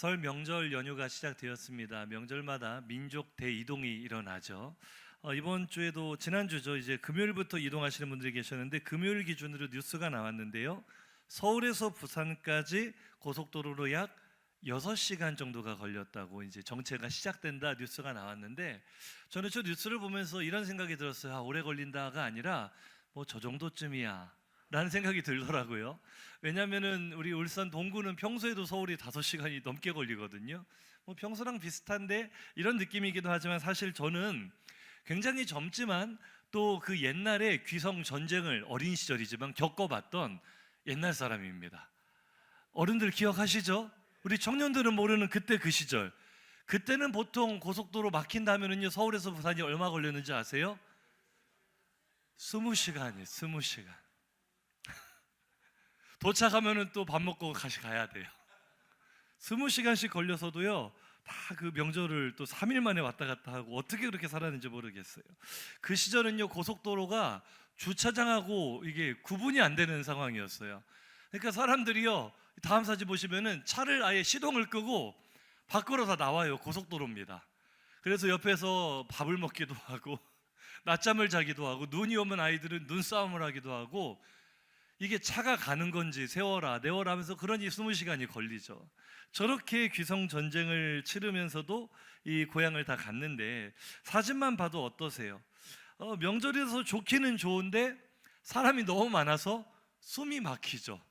설 명절 연휴가 시작되었습니다. 명절마다 민족 대이동이 일어나죠. 이번 주에도 지난주죠. 이제 금요일부터 이동하시는 분들이 계셨는데 금요일 기준으로 뉴스가 나왔는데요. 서울에서 부산까지 고속도로로 약 6시간 정도가 걸렸다고 이제 정체가 시작된다 뉴스가 나왔는데 저는 저 뉴스를 보면서 이런 생각이 들었어요. 오래 걸린다가 아니라 뭐 저 정도쯤이야 라는 생각이 들더라고요. 왜냐하면은 우리 울산 동구는 평소에도 서울이 5시간이 넘게 걸리거든요. 뭐 평소랑 비슷한데 이런 느낌이기도 하지만 사실 저는 굉장히 젊지만 또 그 옛날에 귀성 전쟁을 어린 시절이지만 겪어봤던 옛날 사람입니다. 어른들 기억하시죠? 우리 청년들은 모르는 그때 그 시절. 그때는 보통 고속도로 막힌다면은요 서울에서 부산이 얼마 걸렸는지 아세요? 20시간이에요. 20시간. 도착하면은 또 밥 먹고 다시 가야 돼요. 20시간씩 걸려서도요 다 그 명절을 또 3일 만에 왔다 갔다 하고 어떻게 그렇게 살았는지 모르겠어요. 그 시절은요 고속도로가 주차장하고 이게 구분이 안 되는 상황이었어요. 그러니까 사람들이요 다음 사진 보시면은 차를 아예 시동을 끄고 밖으로 다 나와요. 고속도로입니다. 그래서 옆에서 밥을 먹기도 하고 낮잠을 자기도 하고 눈이 오면 아이들은 눈싸움을 하기도 하고 이게 차가 가는 건지 세워라 내워라 하면서 그러니 20시간이 걸리죠. 저렇게 귀성 전쟁을 치르면서도 이 고향을 다 갔는데 사진만 봐도 어떠세요? 명절에서 좋기는 좋은데 사람이 너무 많아서 숨이 막히죠.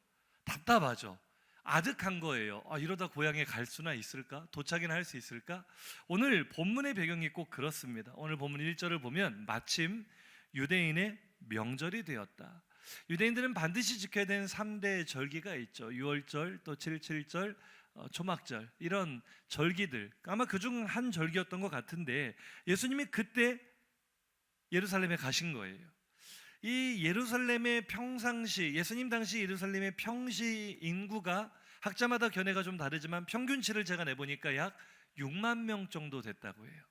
답답하죠. 아득한 거예요. 이러다 고향에 갈 수나 있을까? 도착이나 할 수 있을까? 오늘 본문의 배경이 꼭 그렇습니다. 오늘 본문 1절을 보면 마침 유대인의 명절이 되었다. 유대인들은 반드시 지켜야 되는 3대 절기가 있죠. 유월절, 또 7.7절, 초막절 이런 절기들 아마 그중 한 절기였던 것 같은데 예수님이 그때 예루살렘에 가신 거예요. 이 예루살렘의 평상시 예수님 당시 예루살렘의 평시 인구가 학자마다 견해가 좀 다르지만 평균치를 제가 내보니까 약 6만 명 정도 됐다고 해요.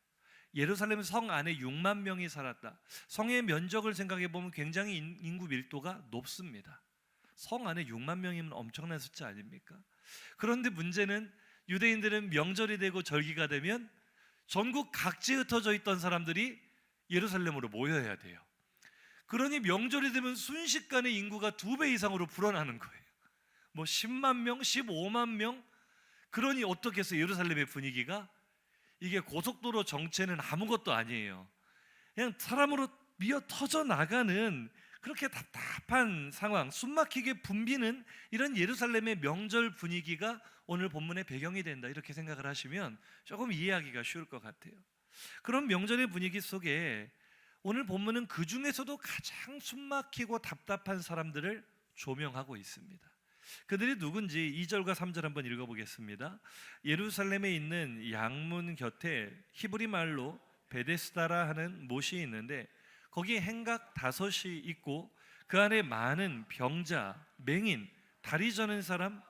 예루살렘 성 안에 6만 명이 살았다. 성의 면적을 생각해 보면 굉장히 인구 밀도가 높습니다. 성 안에 6만 명이면 엄청난 숫자 아닙니까? 그런데 문제는 유대인들은 명절이 되고 절기가 되면 전국 각지에 흩어져 있던 사람들이 예루살렘으로 모여야 돼요. 그러니 명절이 되면 순식간에 인구가 2배 이상으로 불어나는 거예요. 뭐 10만 명, 15만 명. 그러니 어떻겠어요? 예루살렘의 분위기가 이게 고속도로 정체는 아무것도 아니에요. 그냥 사람으로 미어 터져 나가는 그렇게 답답한 상황, 숨막히게 붐비는 이런 예루살렘의 명절 분위기가 오늘 본문의 배경이 된다 이렇게 생각을 하시면 조금 이해하기가 쉬울 것 같아요. 그런 명절의 분위기 속에 오늘 본문은 그 중에서도 가장 숨막히고 답답한 사람들을 조명하고 있습니다. 그들이 누군지 2절과 3절 한번 읽어보겠습니다. 예루살렘에 있는 양문 곁에 히브리 말로 베데스다라 하는 못이 있는데 거기에 행각 5이 있고 그 안에 많은 병자, 맹인, 다리 저는 사람,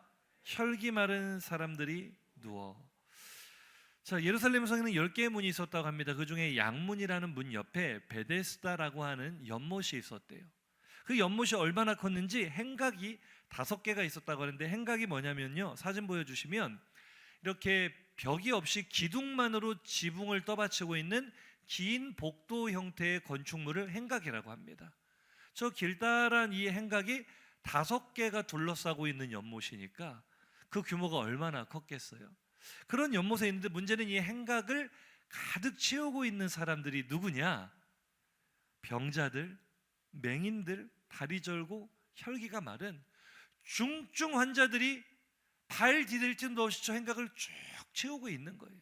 혈기 마른 사람들이 누워. 자, 예루살렘 성에는 10개의 문이 있었다고 합니다. 그 중에 양문이라는 문 옆에 베데스다라고 하는 연못이 있었대요. 그 연못이 얼마나 컸는지 행각이 5개가 있었다고 하는데 행각이 뭐냐면요 사진 보여주시면 이렇게 벽이 없이 기둥만으로 지붕을 떠받치고 있는 긴 복도 형태의 건축물을 행각이라고 합니다. 저 길다란 이 행각이 5개가 둘러싸고 있는 연못이니까 그 규모가 얼마나 컸겠어요. 그런 연못에 있는데 문제는 이 행각을 가득 채우고 있는 사람들이 누구냐? 병자들, 맹인들, 다리 절고 혈기가 마른 중증 환자들이 발 디딜 틈도 없이 저 행각을 쭉 채우고 있는 거예요.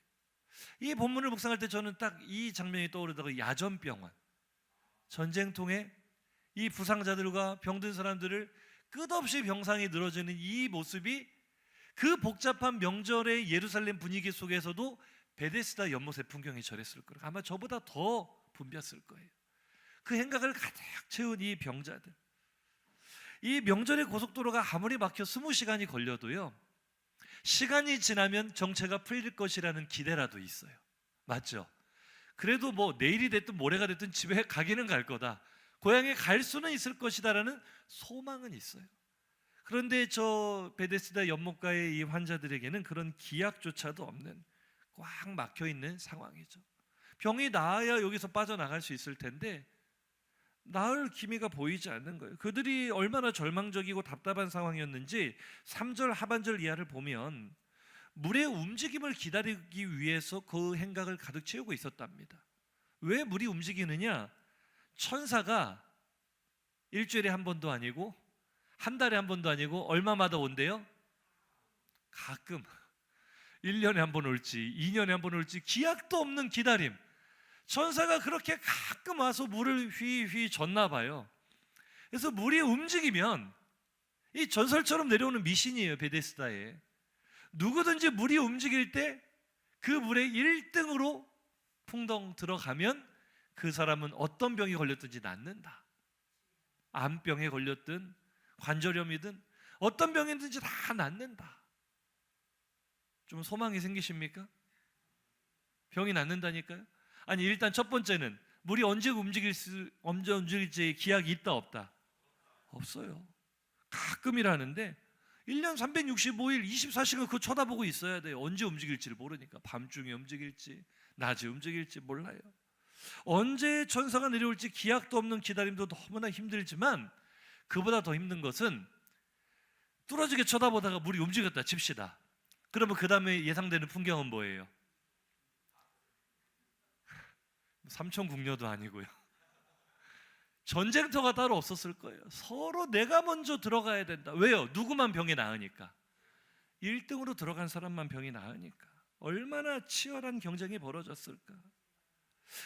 이 본문을 묵상할 때 저는 딱 이 장면이 떠오르다가 야전병원, 전쟁통에 이 부상자들과 병든 사람들을 끝없이 병상이 늘어지는 이 모습이 그 복잡한 명절의 예루살렘 분위기 속에서도 베데스다 연못의 풍경이 저랬을 거예요. 아마 저보다 더 붐볐을 거예요. 그 행각을 가득 채운 이 병자들. 이 명절의 고속도로가 아무리 막혀 20시간이 걸려도요 시간이 지나면 정체가 풀릴 것이라는 기대라도 있어요. 맞죠? 그래도 뭐 내일이 됐든 모레가 됐든 집에 가기는 갈 거다, 고향에 갈 수는 있을 것이다라는 소망은 있어요. 그런데 저 베데스다 연못가의 이 환자들에게는 그런 기약조차도 없는 꽉 막혀 있는 상황이죠. 병이 나아야 여기서 빠져나갈 수 있을 텐데 나을 기미가 보이지 않는 거예요. 그들이 얼마나 절망적이고 답답한 상황이었는지 3절 하반절 이하를 보면 물의 움직임을 기다리기 위해서 그 행각을 가득 채우고 있었답니다. 왜 물이 움직이느냐? 천사가 일주일에 한 번도 아니고 한 달에 한 번도 아니고 얼마마다 온대요? 가끔 1년에 한 번 올지 2년에 한 번 올지 기약도 없는 기다림. 천사가 그렇게 가끔 와서 물을 휘휘 젓나 봐요. 그래서 물이 움직이면 이 전설처럼 내려오는 미신이에요. 베데스다에 누구든지 물이 움직일 때 그 물에 1등으로 풍덩 들어가면 그 사람은 어떤 병이 걸렸든지 낫는다. 암병에 걸렸든 관절염이든 어떤 병이든지 다 낫는다. 좀 소망이 생기십니까? 병이 낫는다니까요. 아니 일단 첫 번째는 물이 언제 움직일지 기약이 있다 없다? 없어요. 가끔이라는데 1년 365일 24시간 그거 쳐다보고 있어야 돼요. 언제 움직일지를 모르니까. 밤중에 움직일지 낮에 움직일지 몰라요. 언제 천사가 내려올지 기약도 없는 기다림도 너무나 힘들지만 그보다 더 힘든 것은 뚫어지게 쳐다보다가 물이 움직였다 칩시다. 그러면 그 다음에 예상되는 풍경은 뭐예요? 삼천궁녀도 아니고요. 전쟁터가 따로 없었을 거예요. 서로 내가 먼저 들어가야 된다. 왜요? 누구만 병이 나으니까. 1등으로 들어간 사람만 병이 나으니까. 얼마나 치열한 경쟁이 벌어졌을까.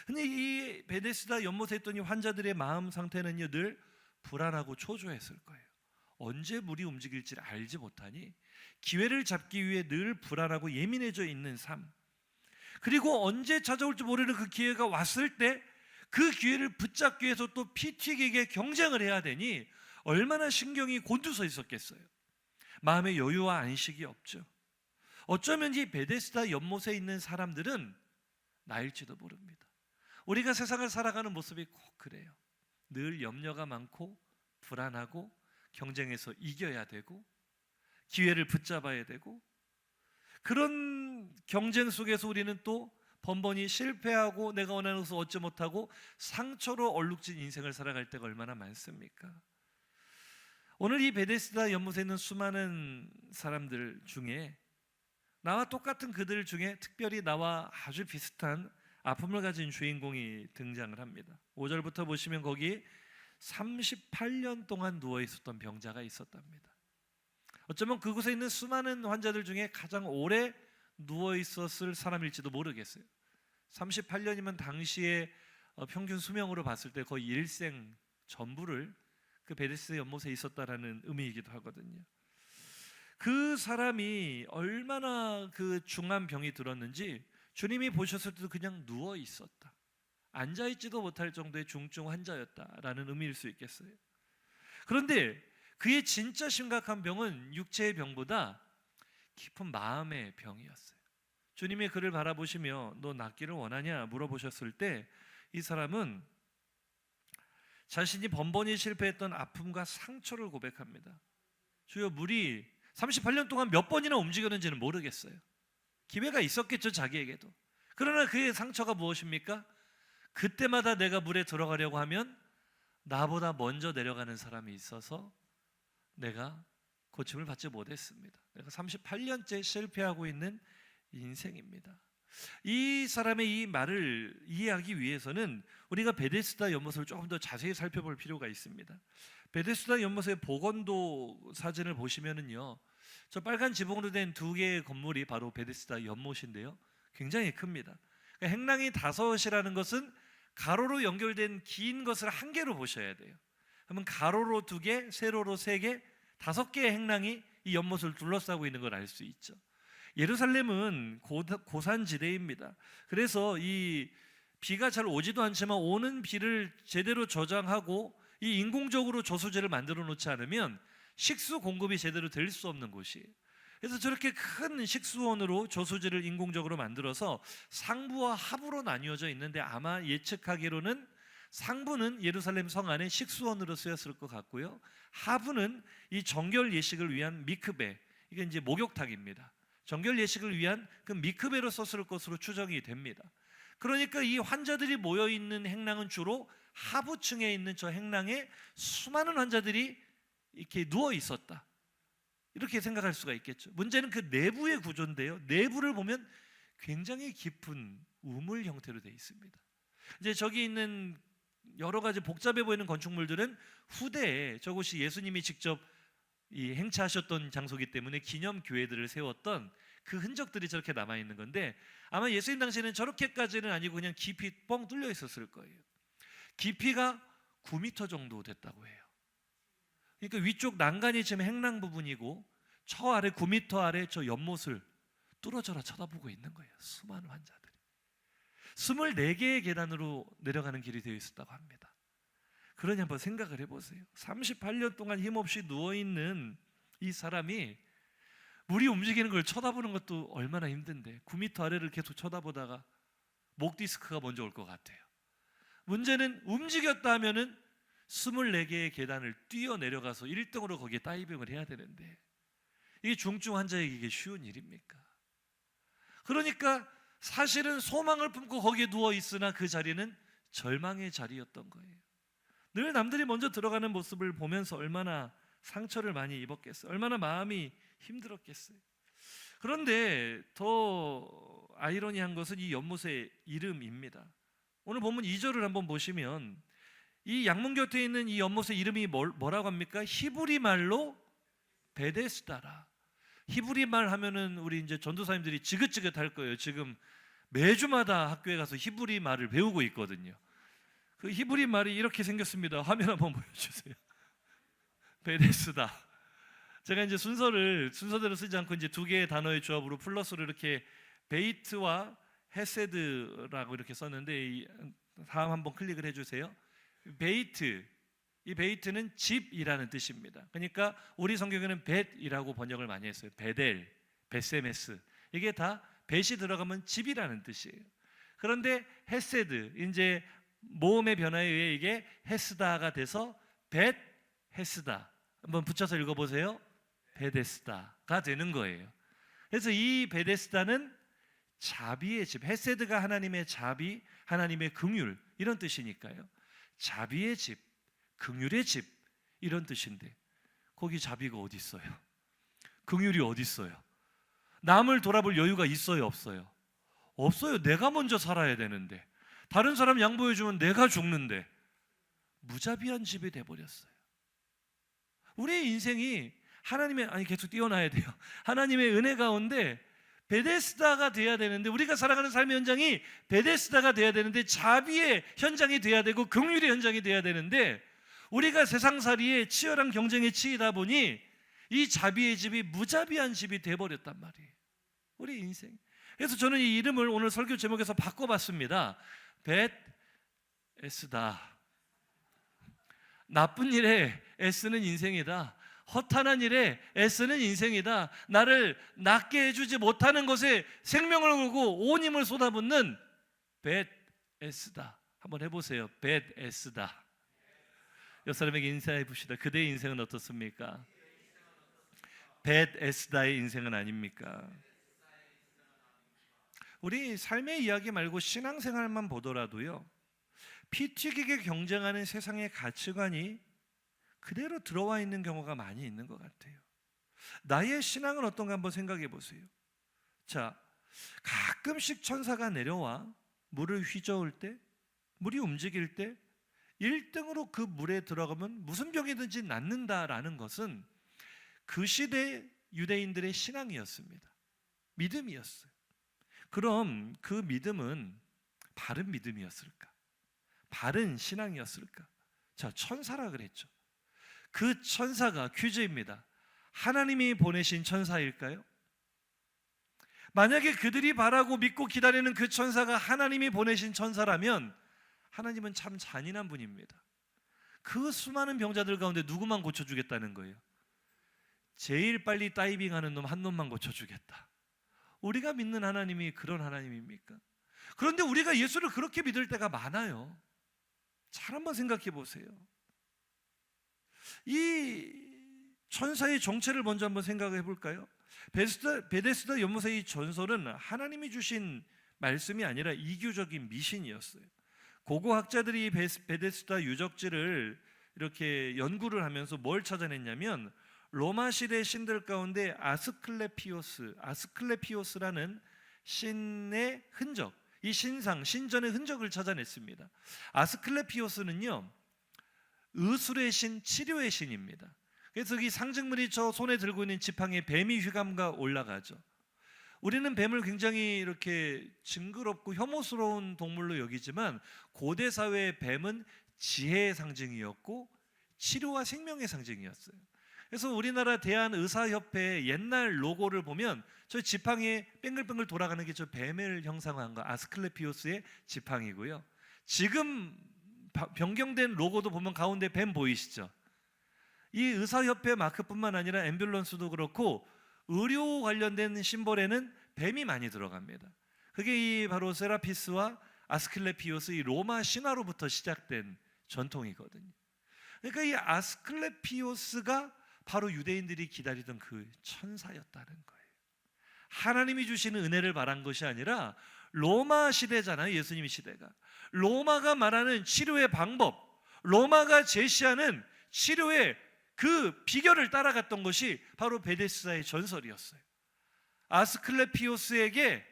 근데 이 베데스다 연못에 있던 이 환자들의 마음 상태는요 늘 불안하고 초조했을 거예요. 언제 물이 움직일지를 알지 못하니 기회를 잡기 위해 늘 불안하고 예민해져 있는 삶. 그리고 언제 찾아올지 모르는 그 기회가 왔을 때 그 기회를 붙잡기 위해서 또 피 튀기게 경쟁을 해야 되니 얼마나 신경이 곤두서 있었겠어요. 마음의 여유와 안식이 없죠. 어쩌면 이 베데스다 연못에 있는 사람들은 나일지도 모릅니다. 우리가 세상을 살아가는 모습이 꼭 그래요. 늘 염려가 많고 불안하고 경쟁에서 이겨야 되고 기회를 붙잡아야 되고 그런 경쟁 속에서 우리는 또 번번이 실패하고 내가 원하는 것을 얻지 못하고 상처로 얼룩진 인생을 살아갈 때가 얼마나 많습니까? 오늘 이 베데스다 연못에 있는 수많은 사람들 중에 나와 똑같은 그들 중에 특별히 나와 아주 비슷한 아픔을 가진 주인공이 등장을 합니다. 5절부터 보시면 거기 38년 동안 누워 있었던 병자가 있었답니다. 어쩌면 그곳에 있는 수많은 환자들 중에 가장 오래 누워 있었을 사람일지도 모르겠어요. 38년이면 당시에 평균 수명으로 봤을 때 거의 일생 전부를 그 베데스다 연못에 있었다라는 의미이기도 하거든요. 그 사람이 얼마나 그 중한 병이 들었는지 주님이 보셨을 때도 그냥 누워 있었다. 앉아 있지도 못할 정도의 중증 환자였다라는 의미일 수 있겠어요. 그런데 그의 진짜 심각한 병은 육체의 병보다 깊은 마음의 병이었어요. 주님의 그를 바라보시며 너 낫기를 원하냐 물어보셨을 때 이 사람은 자신이 번번이 실패했던 아픔과 상처를 고백합니다. 주여 물이 38년 동안 몇 번이나 움직였는지는 모르겠어요. 기회가 있었겠죠 자기에게도. 그러나 그의 상처가 무엇입니까? 그때마다 내가 물에 들어가려고 하면 나보다 먼저 내려가는 사람이 있어서 내가 고침을 받지 못했습니다. 내가 38년째 실패하고 있는 인생입니다. 이 사람의 이 말을 이해하기 위해서는 우리가 베데스다 연못을 조금 더 자세히 살펴볼 필요가 있습니다. 베데스다 연못의 보건도 사진을 보시면은요, 저 빨간 지붕으로 된 두 개의 건물이 바로 베데스다 연못인데요, 굉장히 큽니다. 그러니까 행랑이 5이라는 것은 가로로 연결된 긴 것을 한 개로 보셔야 돼요. 그러면 가로로 2개, 세로로 3개, 5개의 행랑이 이 연못을 둘러싸고 있는 걸 알 수 있죠. 예루살렘은 고산지대입니다. 그래서 이 비가 잘 오지도 않지만 오는 비를 제대로 저장하고 이 인공적으로 저수지를 만들어 놓지 않으면 식수 공급이 제대로 될 수 없는 곳이에요. 그래서 저렇게 큰 식수원으로 저수지를 인공적으로 만들어서 상부와 하부로 나뉘어져 있는데 아마 예측하기로는 상부는 예루살렘 성 안에 식수원으로 쓰였을 것 같고요, 하부는 이 정결 예식을 위한 미크베, 이게 이제 목욕탕입니다. 정결 예식을 위한 그 미크베로 썼을 것으로 추정이 됩니다. 그러니까 이 환자들이 모여 있는 행랑은 주로 하부층에 있는 저 행랑에 수많은 환자들이 이렇게 누워 있었다, 이렇게 생각할 수가 있겠죠. 문제는 그 내부의 구조인데요, 내부를 보면 굉장히 깊은 우물 형태로 되어 있습니다. 이제 저기 있는 여러 가지 복잡해 보이는 건축물들은 후대에 저곳이 예수님이 직접 이 행차하셨던 장소이기 때문에 기념 교회들을 세웠던 그 흔적들이 저렇게 남아 있는 건데, 아마 예수님 당시에는 저렇게까지는 아니고 그냥 깊이 뻥 뚫려 있었을 거예요. 깊이가 9m 정도 됐다고 해요. 그러니까 위쪽 난간이 지금 행랑 부분이고 저 아래 9m 아래 저 연못을 뚫어져라 쳐다보고 있는 거예요. 수많은 환자들이 24개의 계단으로 내려가는 길이 되어 있었다고 합니다. 그러니 한번 생각을 해보세요. 38년 동안 힘없이 누워있는 이 사람이 물이 움직이는 걸 쳐다보는 것도 얼마나 힘든데 9m 아래를 계속 쳐다보다가 목 디스크가 먼저 올 것 같아요. 문제는 움직였다 하면은 24개의 계단을 뛰어내려가서 1등으로 거기에 다이빙을 해야 되는데 이게 중증 환자에게 이게 쉬운 일입니까? 그러니까 사실은 소망을 품고 거기에 누워 있으나 그 자리는 절망의 자리였던 거예요. 늘 남들이 먼저 들어가는 모습을 보면서 얼마나 상처를 많이 입었겠어요. 얼마나 마음이 힘들었겠어요. 그런데 더 아이러니한 것은 이 연못의 이름입니다. 오늘 본문 2절을 한번 보시면 이 양문 곁에 있는 이 연못의 이름이 뭐라고 합니까? 히브리 말로 베데스다라. 히브리 말 하면은 우리 이제 전도사님들이 지긋지긋할 거예요. 지금 매주마다 학교에 가서 히브리 말을 배우고 있거든요. 그 히브리 말이 이렇게 생겼습니다. 화면 한번 보여주세요. 베데스다. 제가 이제 순서대로 쓰지 않고 이제 두 개의 단어의 조합으로 플러스로 이렇게 베이트와 헤세드라고 이렇게 썼는데, 다음 한번 클릭을 해주세요. 베이트, 이 베이트는 집이라는 뜻입니다. 그러니까 우리 성경에는 벳이라고 번역을 많이 했어요. 베델, 베세메스, 이게 다 벳이 들어가면 집이라는 뜻이에요. 그런데 헤세드, 이제 모음의 변화에 의해 이게 헤스다가 돼서 벳 헤스다, 한번 붙여서 읽어보세요. 베데스다가 되는 거예요. 그래서 이 베데스다는 자비의 집, 헤세드가 하나님의 자비, 하나님의 긍휼, 이런 뜻이니까요. 자비의 집, 긍휼의 집, 이런 뜻인데 거기 자비가 어디 있어요? 긍휼이 어디 있어요? 남을 돌아볼 여유가 있어요, 없어요? 없어요. 내가 먼저 살아야 되는데, 다른 사람 양보해주면 내가 죽는데, 무자비한 집이 돼버렸어요. 우리의 인생이 하나님의, 계속 뛰어나야 돼요. 하나님의 은혜 가운데 베데스다가 돼야 되는데, 우리가 살아가는 삶의 현장이 베데스다가 돼야 되는데, 자비의 현장이 돼야 되고 긍휼의 현장이 돼야 되는데, 우리가 세상살이에 치열한 경쟁에 치이다 보니 이 자비의 집이 무자비한 집이 돼버렸단 말이에요, 우리 인생. 그래서 저는 이 이름을 오늘 설교 제목에서 바꿔봤습니다. 베데스다. 나쁜 일에 애쓰는 인생이다. 허탄한 일에 애쓰는 인생이다. 나를 낫게 해주지 못하는 것에 생명을 걸고 온 힘을 쏟아붓는 벳에스다. 한번 해보세요. 벳에스다. 옆 사람에게 인사해 봅시다. 그대의 인생은 어떻습니까? 벳에스다의 인생은 아닙니까? 우리 삶의 이야기 말고 신앙생활만 보더라도요, 피 튀기게 경쟁하는 세상의 가치관이 그대로 들어와 있는 경우가 많이 있는 것 같아요. 나의 신앙은 어떤가 한번 생각해 보세요. 자, 가끔씩 천사가 내려와 물을 휘저을 때, 물이 움직일 때 1등으로 그 물에 들어가면 무슨 병이든지 낫는다라는 것은 그 시대 유대인들의 신앙이었습니다. 믿음이었어요. 그럼 그 믿음은 바른 믿음이었을까? 바른 신앙이었을까? 자, 천사라 그랬죠. 그 천사가, 퀴즈입니다, 하나님이 보내신 천사일까요? 만약에 그들이 바라고 믿고 기다리는 그 천사가 하나님이 보내신 천사라면 하나님은 참 잔인한 분입니다. 그 수많은 병자들 가운데 누구만 고쳐주겠다는 거예요? 제일 빨리 다이빙하는 놈 한 놈만 고쳐주겠다. 우리가 믿는 하나님이 그런 하나님입니까? 그런데 우리가 예수를 그렇게 믿을 때가 많아요. 잘 한번 생각해 보세요. 이 천사의 정체를 먼저 한번 생각해 볼까요? 베데스다 연못의 이 전설은 하나님이 주신 말씀이 아니라 이교적인 미신이었어요. 고고학자들이 베데스다 유적지를 이렇게 연구를 하면서 뭘 찾아냈냐면 로마 시대 신들 가운데 아스클레피오스라는 신의 흔적, 이 신전의 흔적을 찾아냈습니다. 아스클레피오스는요, 의술의 신, 치료의 신입니다. 그래서 이 상징물이 저 손에 들고 있는 지팡이에 뱀이 휘감가 올라가죠. 우리는 뱀을 굉장히 이렇게 징그럽고 혐오스러운 동물로 여기지만 고대 사회의 뱀은 지혜의 상징이었고 치료와 생명의 상징이었어요. 그래서 우리나라 대한의사협회 옛날 로고를 보면 저 지팡이에 뱅글뱅글 돌아가는 게 저 뱀을 형상화한 거 아스클레피오스의 지팡이고요. 지금 변경된 로고도 보면 가운데 뱀 보이시죠? 이 의사협회 마크뿐만 아니라 앰뷸런스도 그렇고 의료 관련된 심벌에는 뱀이 많이 들어갑니다. 그게 이 바로 세라피스와 아스클레피오스 이 로마 신화로부터 시작된 전통이거든요. 그러니까 이 아스클레피오스가 바로 유대인들이 기다리던 그 천사였다는 거예요. 하나님이 주시는 은혜를 말한 것이 아니라 로마 시대잖아요. 예수님의 시대가. 로마가 말하는 치료의 방법, 로마가 제시하는 치료의 그 비결을 따라갔던 것이 바로 베데스다의 전설이었어요. 아스클레피오스에게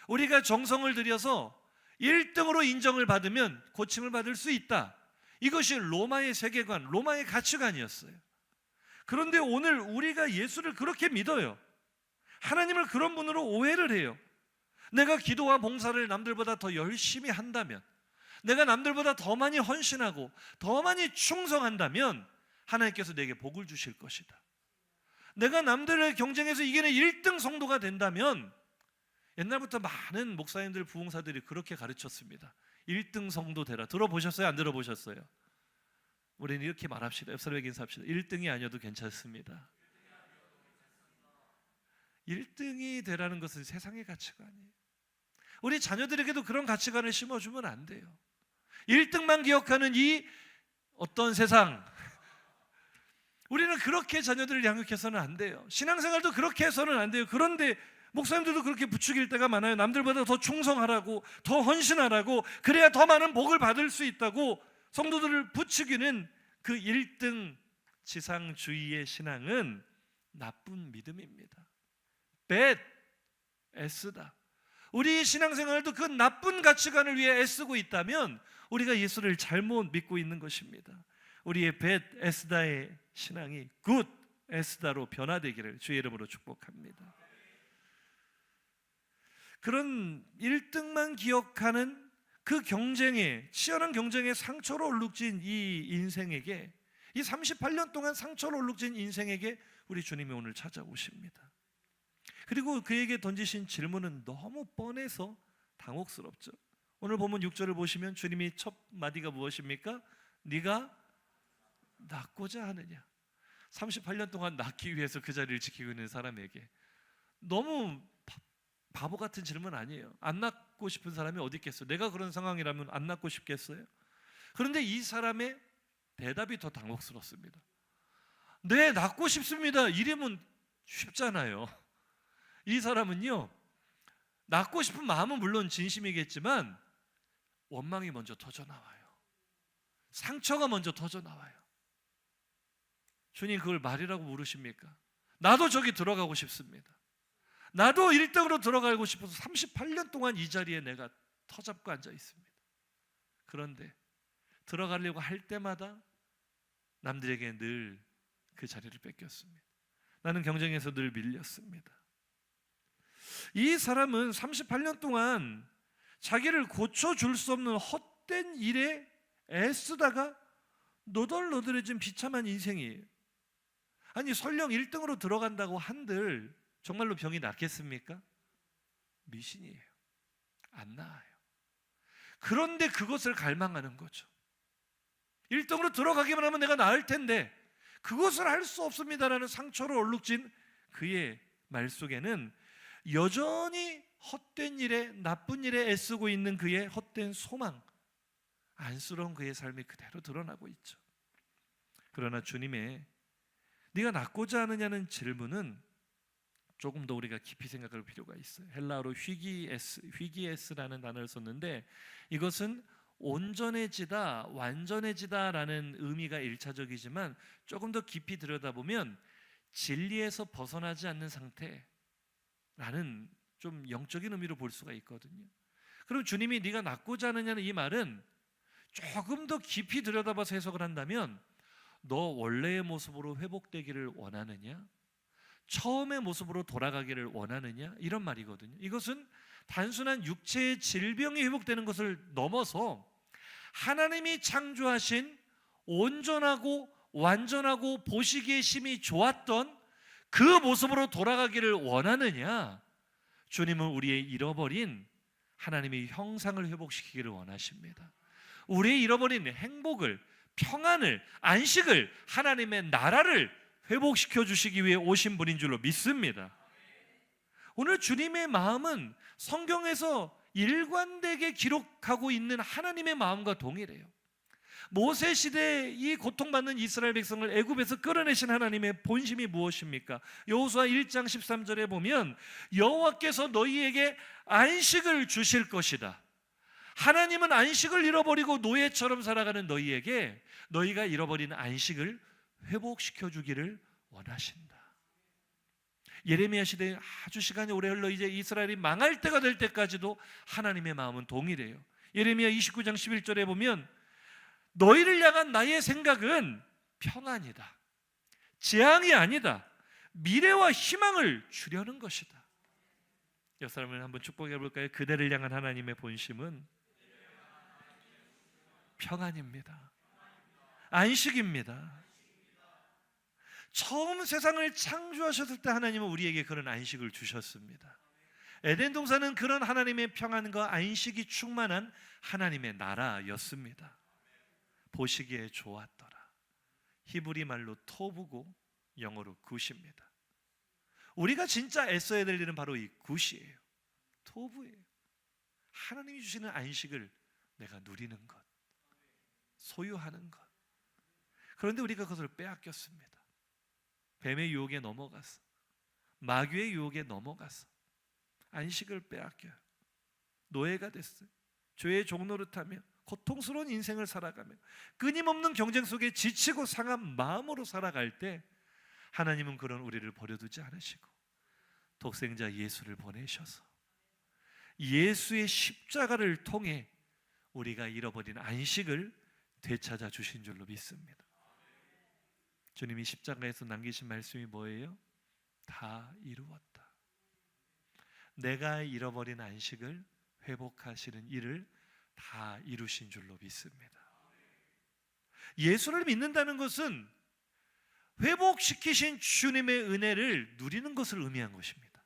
우리가 정성을 들여서 1등으로 인정을 받으면 고침을 받을 수 있다. 이것이 로마의 세계관, 로마의 가치관이었어요. 그런데 오늘 우리가 예수를 그렇게 믿어요. 하나님을 그런 분으로 오해를 해요. 내가 기도와 봉사를 남들보다 더 열심히 한다면, 내가 남들보다 더 많이 헌신하고 더 많이 충성한다면 하나님께서 내게 복을 주실 것이다. 내가 남들의 경쟁에서 이기는 1등 성도가 된다면, 옛날부터 많은 목사님들, 부흥사들이 그렇게 가르쳤습니다. 1등 성도 되라. 들어보셨어요? 안 들어보셨어요? 우리는 이렇게 말합시다. 옆 사람에게 인사합시다. 1등이 아니어도 괜찮습니다. 1등이 되라는 것은 세상의 가치관이에요. 우리 자녀들에게도 그런 가치관을 심어주면 안 돼요. 1등만 기억하는 이 어떤 세상, 우리는 그렇게 자녀들을 양육해서는 안 돼요. 신앙생활도 그렇게 해서는 안 돼요. 그런데 목사님들도 그렇게 부추길 때가 많아요. 남들보다 더 충성하라고, 더 헌신하라고, 그래야 더 많은 복을 받을 수 있다고 성도들을 부추기는 그 1등 지상주의의 신앙은 나쁜 믿음입니다. bad, 애쓰다. 우리 신앙생활도 그 나쁜 가치관을 위해 애쓰고 있다면 우리가 예수를 잘못 믿고 있는 것입니다. 우리의 bad, 애쓰다의 신앙이 good, 애쓰다로 변화되기를 주의 이름으로 축복합니다. 그런 1등만 기억하는 그 경쟁에, 치열한 경쟁에 상처로 얼룩진 이 인생에게, 이 38년 동안 상처로 얼룩진 인생에게 우리 주님이 오늘 찾아오십니다. 그리고 그에게 던지신 질문은 너무 뻔해서 당혹스럽죠. 오늘 본문 6절을 보시면 주님이 첫 마디가 무엇입니까? 네가 낳고자 하느냐. 38년 동안 낳기 위해서 그 자리를 지키고 있는 사람에게 너무 바보 같은 질문 아니에요. 안 낳고 싶은 사람이 어디 있겠어요? 내가 그런 상황이라면 안 낳고 싶겠어요? 그런데 이 사람의 대답이 더 당혹스럽습니다. 네, 낳고 싶습니다. 이러면 쉽잖아요. 이 사람은요, 낳고 싶은 마음은 물론 진심이겠지만 원망이 먼저 터져 나와요. 상처가 먼저 터져 나와요. 주님, 그걸 말이라고 물으십니까? 나도 저기 들어가고 싶습니다. 나도 1등으로 들어가고 싶어서 38년 동안 이 자리에 내가 터잡고 앉아 있습니다. 그런데 들어가려고 할 때마다 남들에게 늘 그 자리를 뺏겼습니다. 나는 경쟁에서 늘 밀렸습니다. 이 사람은 38년 동안 자기를 고쳐줄 수 없는 헛된 일에 애쓰다가 너덜너덜해진 비참한 인생이에요. 아니, 설령 1등으로 들어간다고 한들 정말로 병이 낫겠습니까? 미신이에요. 안 나아요. 그런데 그것을 갈망하는 거죠. 1등으로 들어가기만 하면 내가 나을 텐데 그것을 할 수 없습니다라는 상처로 얼룩진 그의 말 속에는 여전히 헛된 일에, 나쁜 일에 애쓰고 있는 그의 헛된 소망, 안쓰러운 그의 삶이 그대로 드러나고 있죠. 그러나 주님의 네가 낫고자 하느냐는 질문은 조금 더 우리가 깊이 생각할 필요가 있어요. 헬라어로 휘기에스라는 단어를 썼는데 이것은 온전해지다, 완전해지다라는 의미가 1차적이지만 조금 더 깊이 들여다보면 진리에서 벗어나지 않는 상태라는 좀 영적인 의미로 볼 수가 있거든요. 그럼 주님이 네가 낫고자 하느냐는 이 말은 조금 더 깊이 들여다봐서 해석을 한다면 너 원래의 모습으로 회복되기를 원하느냐? 처음의 모습으로 돌아가기를 원하느냐? 이런 말이거든요. 이것은 단순한 육체의 질병이 회복되는 것을 넘어서 하나님이 창조하신 온전하고 완전하고 보시기에 심히 좋았던 그 모습으로 돌아가기를 원하느냐? 주님은 우리의 잃어버린 하나님의 형상을 회복시키기를 원하십니다. 우리의 잃어버린 행복을, 평안을, 안식을, 하나님의 나라를 회복시켜 주시기 위해 오신 분인 줄로 믿습니다. 오늘 주님의 마음은 성경에서 일관되게 기록하고 있는 하나님의 마음과 동일해요. 모세 시대에 이 고통받는 이스라엘 백성을 애굽에서 끌어내신 하나님의 본심이 무엇입니까? 여호수아 1장 13절에 보면 여호와께서 너희에게 안식을 주실 것이다. 하나님은 안식을 잃어버리고 노예처럼 살아가는 너희에게 너희가 잃어버린 안식을 회복시켜 주기를 원하신다. 예레미야 시대에 아주 시간이 오래 흘러 이제 이스라엘이 망할 때가 될 때까지도 하나님의 마음은 동일해요. 예레미야 29장 11절에 보면 너희를 향한 나의 생각은 평안이다, 재앙이 아니다, 미래와 희망을 주려는 것이다. 옆 사람을 한번 축복해 볼까요? 그대를 향한 하나님의 본심은 평안입니다, 안식입니다. 처음 세상을 창조하셨을 때 하나님은 우리에게 그런 안식을 주셨습니다. 에덴 동산은 그런 하나님의 평안과 안식이 충만한 하나님의 나라였습니다. 보시기에 좋았더라. 히브리 말로 토부고 영어로 굿입니다. 우리가 진짜 애써야 될 일은 바로 이 굿이에요. 토부예요. 하나님이 주시는 안식을 내가 누리는 것, 소유하는 것. 그런데 우리가 그것을 빼앗겼습니다. 뱀의 유혹에 넘어가서, 마귀의 유혹에 넘어가서 안식을 빼앗겨요. 노예가 됐어요. 죄의 종노릇하며 고통스러운 인생을 살아가며 끊임없는 경쟁 속에 지치고 상한 마음으로 살아갈 때 하나님은 그런 우리를 버려두지 않으시고 독생자 예수를 보내셔서 예수의 십자가를 통해 우리가 잃어버린 안식을 되찾아 주신 줄로 믿습니다. 주님이 십자가에서 남기신 말씀이 뭐예요? 다 이루었다. 내가 잃어버린 안식을 회복하시는 일을 다 이루신 줄로 믿습니다. 예수를 믿는다는 것은 회복시키신 주님의 은혜를 누리는 것을 의미한 것입니다.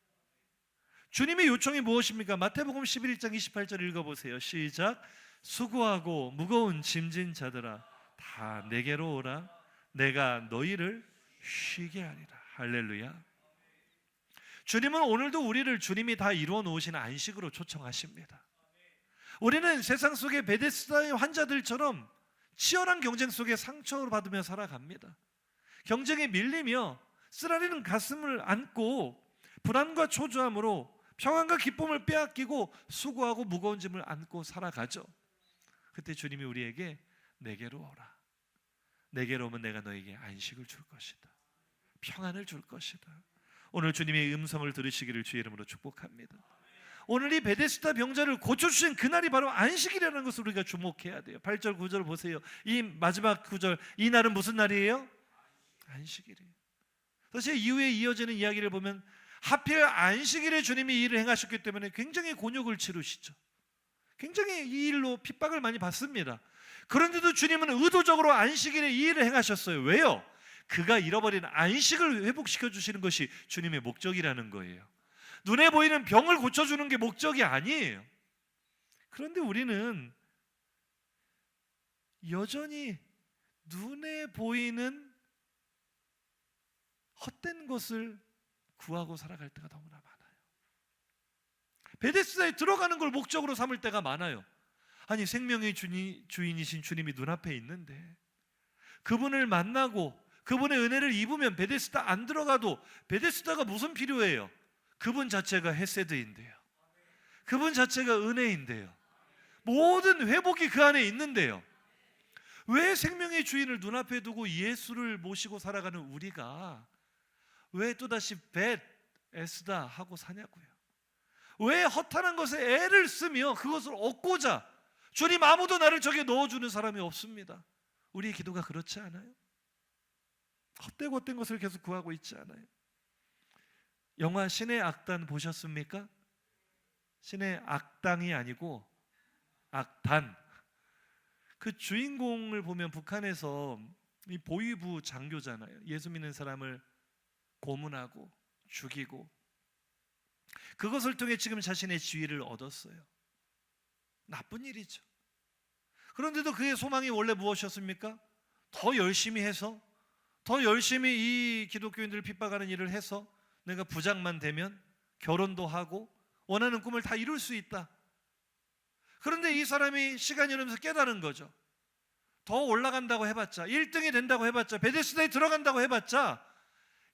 주님의 요청이 무엇입니까? 마태복음 11장 28절 읽어보세요. 시작. 수고하고 무거운 짐진 자들아 다 내게로 오라. 내가 너희를 쉬게 하리라. 할렐루야. 주님은 오늘도 우리를 주님이 다 이루어 놓으신 안식으로 초청하십니다. 우리는 세상 속의 베데스다의 환자들처럼 치열한 경쟁 속에 상처를 받으며 살아갑니다. 경쟁에 밀리며 쓰라리는 가슴을 안고 불안과 초조함으로 평안과 기쁨을 빼앗기고 수고하고 무거운 짐을 안고 살아가죠. 그때 주님이 우리에게 내게로 오라. 내게로 오면 내가 너에게 안식을 줄 것이다, 평안을 줄 것이다. 오늘 주님의 음성을 들으시기를 주의 이름으로 축복합니다. 오늘 이 베데스다 병자를 고쳐주신 그날이 바로 안식이라는 것을 우리가 주목해야 돼요. 8절 9절 보세요. 이 마지막 9절, 이 날은 무슨 날이에요? 안식일이에요. 사실 이후에 이어지는 이야기를 보면 하필 안식일에 주님이 이 일을 행하셨기 때문에 굉장히 곤욕을 치르시죠. 굉장히 이 일로 핍박을 많이 받습니다. 그런데도 주님은 의도적으로 안식일에 이 일을 행하셨어요. 왜요? 그가 잃어버린 안식을 회복시켜 주시는 것이 주님의 목적이라는 거예요. 눈에 보이는 병을 고쳐주는 게 목적이 아니에요. 그런데 우리는 여전히 눈에 보이는 헛된 것을 구하고 살아갈 때가 너무나 많아요. 베데스다에 들어가는 걸 목적으로 삼을 때가 많아요. 아니 생명의 주인이신 주님이 눈앞에 있는데 그분을 만나고 그분의 은혜를 입으면 베데스다 안 들어가도 베데스다가 무슨 필요해요? 그분 자체가 헤세드인데요. 그분 자체가 은혜인데요. 모든 회복이 그 안에 있는데요. 왜 생명의 주인을 눈앞에 두고 예수를 모시고 살아가는 우리가 왜 또다시 베데스다 하고 사냐고요. 왜 허탄한 것에 애를 쓰며 그것을 얻고자 주님 아무도 나를 저기에 넣어주는 사람이 없습니다. 우리의 기도가 그렇지 않아요? 헛되고 헛된 것을 계속 구하고 있지 않아요? 영화 신의 악단 보셨습니까? 신의 악당이 아니고 악단. 그 주인공을 보면 북한에서 이 보위부 장교잖아요. 예수 믿는 사람을 고문하고 죽이고 그것을 통해 지금 자신의 지위를 얻었어요. 나쁜 일이죠. 그런데도 그의 소망이 원래 무엇이었습니까? 더 열심히 해서 더 열심히 이 기독교인들을 핍박하는 일을 해서 내가 부장만 되면 결혼도 하고 원하는 꿈을 다 이룰 수 있다. 그런데 이 사람이 시간이 흐르면서 깨달은 거죠. 더 올라간다고 해봤자 1등이 된다고 해봤자 베데스다에 들어간다고 해봤자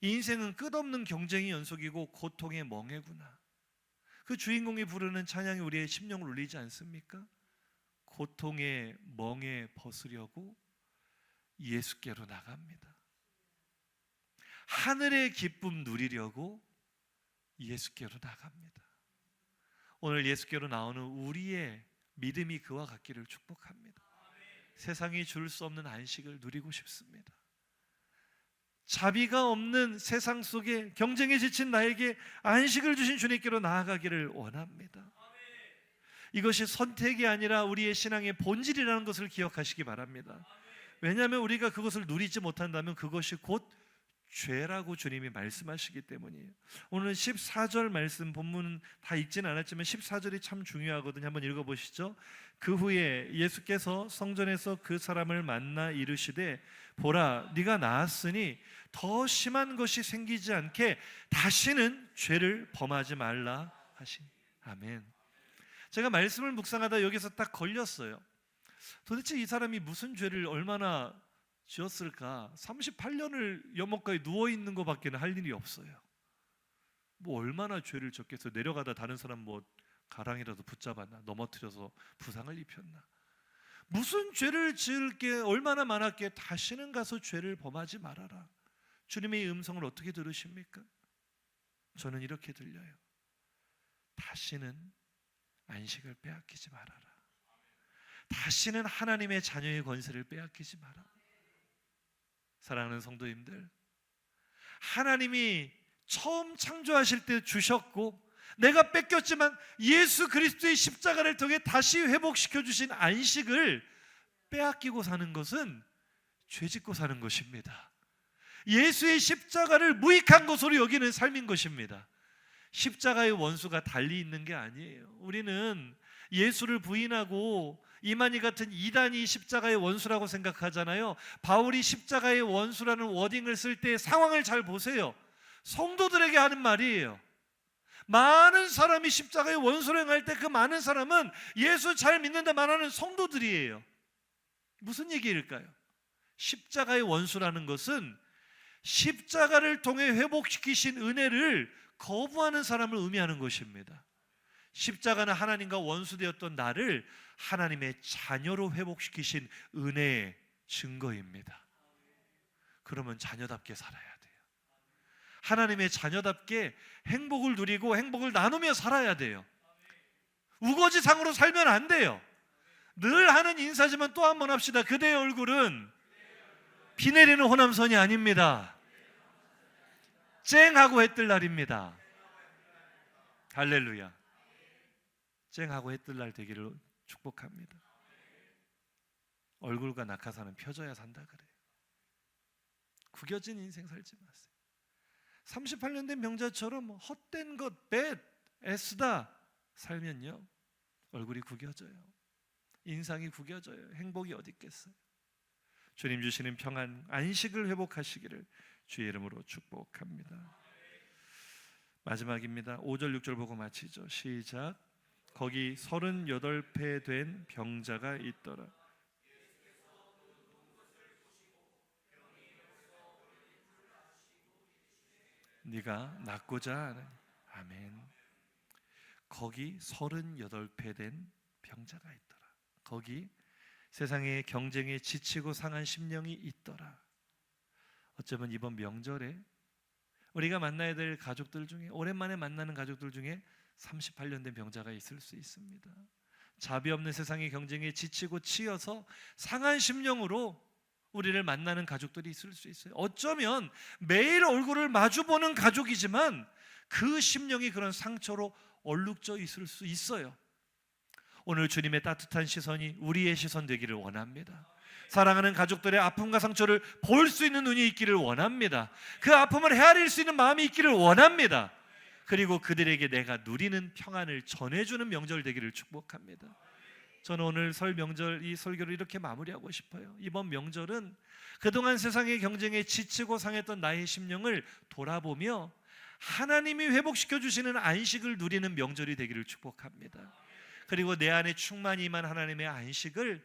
이 인생은 끝없는 경쟁의 연속이고 고통의 멍해구나. 그 주인공이 부르는 찬양이 우리의 심령을 울리지 않습니까? 고통의 멍에 벗으려고 예수께로 나갑니다. 하늘의 기쁨 누리려고 예수께로 나갑니다. 오늘 예수께로 나오는 우리의 믿음이 그와 같기를 축복합니다. 세상이 줄 수 없는 안식을 누리고 싶습니다. 자비가 없는 세상 속에 경쟁에 지친 나에게 안식을 주신 주님께로 나아가기를 원합니다. 이것이 선택이 아니라 우리의 신앙의 본질이라는 것을 기억하시기 바랍니다. 왜냐하면 우리가 그것을 누리지 못한다면 그것이 곧 죄라고 주님이 말씀하시기 때문이에요. 오늘 14절 말씀 본문은 다 읽지는 않았지만 14절이 참 중요하거든요. 한번 읽어보시죠. 그 후에 예수께서 성전에서 그 사람을 만나 이르시되 보라 네가 나았으니 더 심한 것이 생기지 않게 다시는 죄를 범하지 말라 하시니. 아멘. 제가 말씀을 묵상하다 여기서 딱 걸렸어요. 도대체 이 사람이 무슨 죄를 얼마나 지었을까? 38년을 연못가에 누워있는 것밖에 할 일이 없어요. 뭐 얼마나 죄를 졌겠어요. 내려가다 다른 사람 뭐 가랑이라도 붙잡았나, 넘어뜨려서 부상을 입혔나. 무슨 죄를 지을 게 얼마나 많았기에 다시는 가서 죄를 범하지 말아라. 주님의 음성을 어떻게 들으십니까? 저는 이렇게 들려요. 다시는 안식을 빼앗기지 말아라. 다시는 하나님의 자녀의 권세를 빼앗기지 마라. 사랑하는 성도님들, 하나님이 처음 창조하실 때 주셨고 내가 뺏겼지만 예수 그리스도의 십자가를 통해 다시 회복시켜 주신 안식을 빼앗기고 사는 것은 죄짓고 사는 것입니다. 예수의 십자가를 무익한 것으로 여기는 삶인 것입니다. 십자가의 원수가 달리 있는 게 아니에요. 우리는 예수를 부인하고 이만희 같은 이단이 십자가의 원수라고 생각하잖아요. 바울이 십자가의 원수라는 워딩을 쓸 때 상황을 잘 보세요. 성도들에게 하는 말이에요. 많은 사람이 십자가의 원수를 행할 때 그 많은 사람은 예수 잘 믿는다 말하는 성도들이에요. 무슨 얘기일까요? 십자가의 원수라는 것은 십자가를 통해 회복시키신 은혜를 거부하는 사람을 의미하는 것입니다. 십자가는 하나님과 원수되었던 나를 하나님의 자녀로 회복시키신 은혜의 증거입니다. 그러면 자녀답게 살아야 돼요. 하나님의 자녀답게 행복을 누리고 행복을 나누며 살아야 돼요. 우거지상으로 살면 안 돼요. 늘 하는 인사지만 또 한 번 합시다. 그대의 얼굴은 비 내리는 호남선이 아닙니다. 쨍하고 해뜰 날입니다. 할렐루야. 쨍하고 해뜰 날 되기를 축복합니다. 얼굴과 낙하산은 펴져야 산다 그래요. 구겨진 인생 살지 마세요. 38년 된 병자처럼 헛된 것, 애쓰다 살면요 얼굴이 구겨져요. 인상이 구겨져요. 행복이 어디 있겠어요. 주님 주시는 평안, 안식을 회복하시기를 주의 이름으로 축복합니다. 마지막입니다. 5절 6절 보고 마치죠. 시작. 거기 38배 된 병자가 있더라. 네가 낳고자 하는. 아멘. 거기 38배 된 병자가 있더라. 거기 세상의 경쟁에 지치고 상한 심령이 있더라. 어쩌면 이번 명절에 우리가 만나야 될 가족들 중에, 오랜만에 만나는 가족들 중에 38년 된 병자가 있을 수 있습니다. 자비 없는 세상의 경쟁에 지치고 치여서 상한 심령으로 우리를 만나는 가족들이 있을 수 있어요. 어쩌면 매일 얼굴을 마주보는 가족이지만 그 심령이 그런 상처로 얼룩져 있을 수 있어요. 오늘 주님의 따뜻한 시선이 우리의 시선 되기를 원합니다. 사랑하는 가족들의 아픔과 상처를 볼 수 있는 눈이 있기를 원합니다. 그 아픔을 헤아릴 수 있는 마음이 있기를 원합니다. 그리고 그들에게 내가 누리는 평안을 전해주는 명절 되기를 축복합니다. 저는 오늘 설 명절 이 설교를 이렇게 마무리하고 싶어요. 이번 명절은 그동안 세상의 경쟁에 지치고 상했던 나의 심령을 돌아보며 하나님이 회복시켜 주시는 안식을 누리는 명절이 되기를 축복합니다. 그리고 내 안에 충만히 임한 하나님의 안식을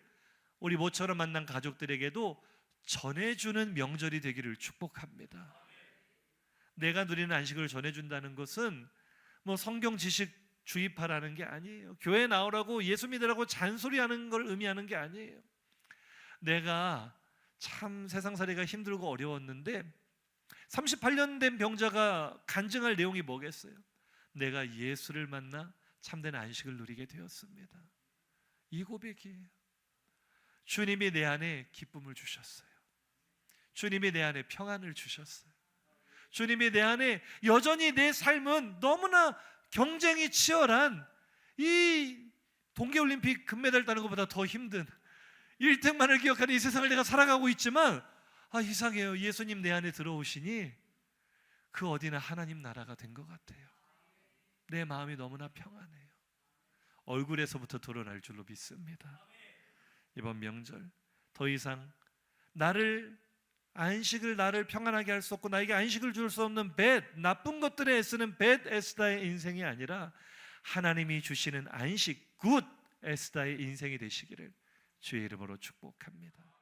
우리 모처럼 만난 가족들에게도 전해주는 명절이 되기를 축복합니다. 내가 누리는 안식을 전해준다는 것은 뭐 성경 지식 주입하라는 게 아니에요. 교회 나오라고 예수 믿으라고 잔소리하는 걸 의미하는 게 아니에요. 내가 참 세상살이가 힘들고 어려웠는데 38년 된 병자가 간증할 내용이 뭐겠어요? 내가 예수를 만나 참된 안식을 누리게 되었습니다. 이 고백이에요. 주님이 내 안에 기쁨을 주셨어요. 주님이 내 안에 평안을 주셨어요. 주님이 내 안에 여전히 내 삶은 너무나 경쟁이 치열한 이 동계올림픽 금메달 따는 것보다 더 힘든 1등만을 기억하는 이 세상을 내가 살아가고 있지만 이상해요. 예수님 내 안에 들어오시니 그 어디나 하나님 나라가 된 것 같아요. 내 마음이 너무나 평안해요. 얼굴에서부터 드러날 줄로 믿습니다. 이번 명절 더 이상 안식을 나를 평안하게 할 수 없고 나에게 안식을 줄 수 없는 나쁜 것들에 애쓰는 에스다의 인생이 아니라 하나님이 주시는 안식 굿 에스다의 인생이 되시기를 주의 이름으로 축복합니다.